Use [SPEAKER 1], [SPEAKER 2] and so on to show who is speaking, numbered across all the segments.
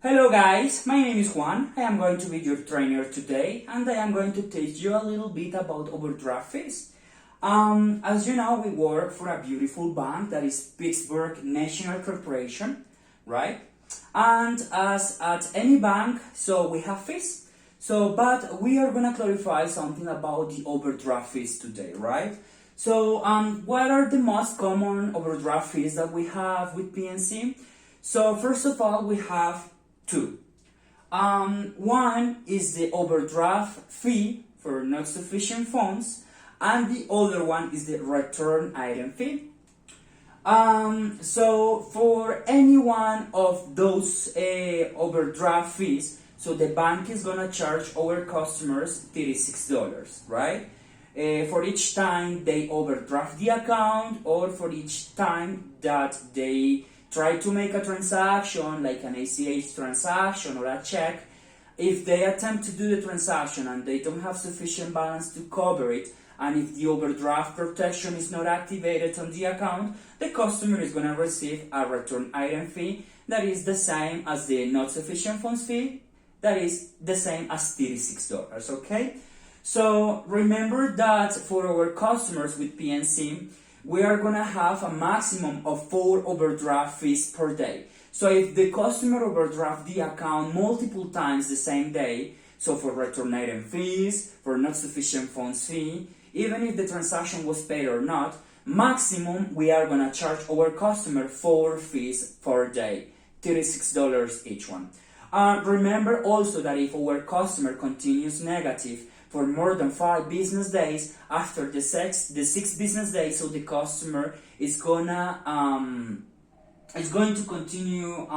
[SPEAKER 1] Hello guys, my name is Juan. I am going to be your trainer today and I am going to teach you a little bit about overdraft fees. As you know, we work for a beautiful bank that is Pittsburgh National Corporation, right? And as at any bank, so we have fees. But we are gonna clarify something about the overdraft fees today, right? What are the most common overdraft fees that we have with PNC? So first of all, we have two. One is the overdraft fee for not sufficient funds, and the other one is the return item fee. So for any one of those overdraft fees, so the bank is gonna charge our customers $36, right? For each time they overdraft the account, or for each time that they try to make a transaction, like an ACH transaction or a check. If they attempt to do the transaction and they don't have sufficient balance to cover it, and if the overdraft protection is not activated on the account, the customer is going to receive a return item fee that is the same as the not sufficient funds fee, that is the same as $36, okay? So remember that for our customers with PNC, we are going to have a maximum of 4 overdraft fees per day. So if the customer overdraft the account multiple times the same day, so for return item fees, for not sufficient funds fee, even if the transaction was paid or not, maximum we are going to charge our customer 4 fees per day, $36 each one. Remember also that if our customer continues negative for more than 5 business days, after the 6 business days, so the customer is going to continue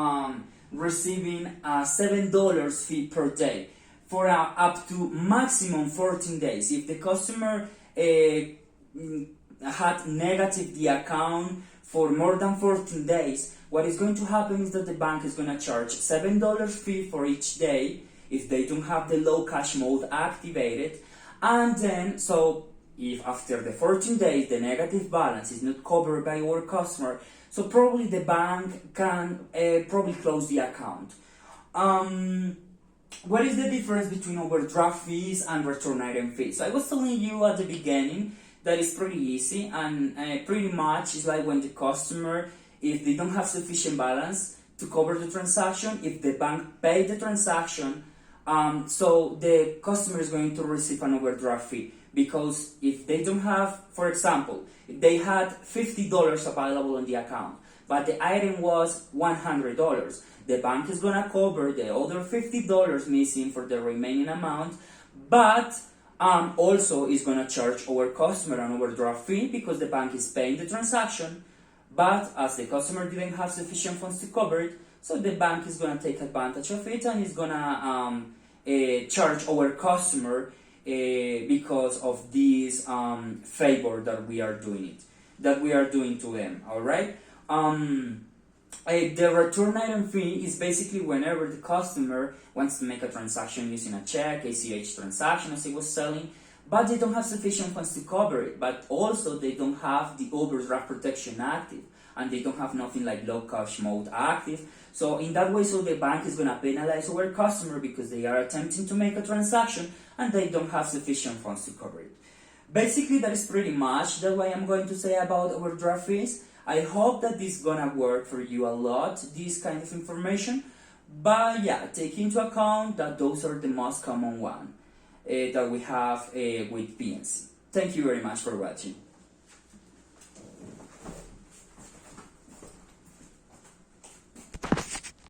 [SPEAKER 1] receiving a $7 fee per day for up to maximum 14 days. If the customer had negative the account for more than 14 days, what is going to happen is that the bank is going to charge $7 fee for each day if they don't have the low cash mode activated. And then, so if after the 14 days the negative balance is not covered by our customer, so probably the bank can probably close the account. What is the difference between overdraft fees and return item fees? So I was telling you at the beginning that it's pretty easy, and pretty much it's like when the customer, if they don't have sufficient balance to cover the transaction, if the bank paid the transaction, so the customer is going to receive an overdraft fee, because if they don't have, for example, if they had $50 available on the account, but the item was $100, the bank is going to cover the other $50 missing for the remaining amount, but also is going to charge our customer an overdraft fee because the bank is paying the transaction, but as the customer didn't have sufficient funds to cover it, so the bank is going to take advantage of it and is going to charge our customer because of this favor that we are doing to them. All right. The return item fee is basically whenever the customer wants to make a transaction using a check, ACH transaction, as he was selling, but they don't have sufficient funds to cover it, but also they don't have the overdraft protection active, and they don't have nothing like low cash mode active. So in that way, so the bank is going to penalize our customer because they are attempting to make a transaction and they don't have sufficient funds to cover it. Basically, that is pretty much that what I'm going to say about overdraft fees. I hope that this is going to work for you a lot, this kind of information. But yeah, take into account that those are the most common one that we have with PNC. Thank you very much for watching.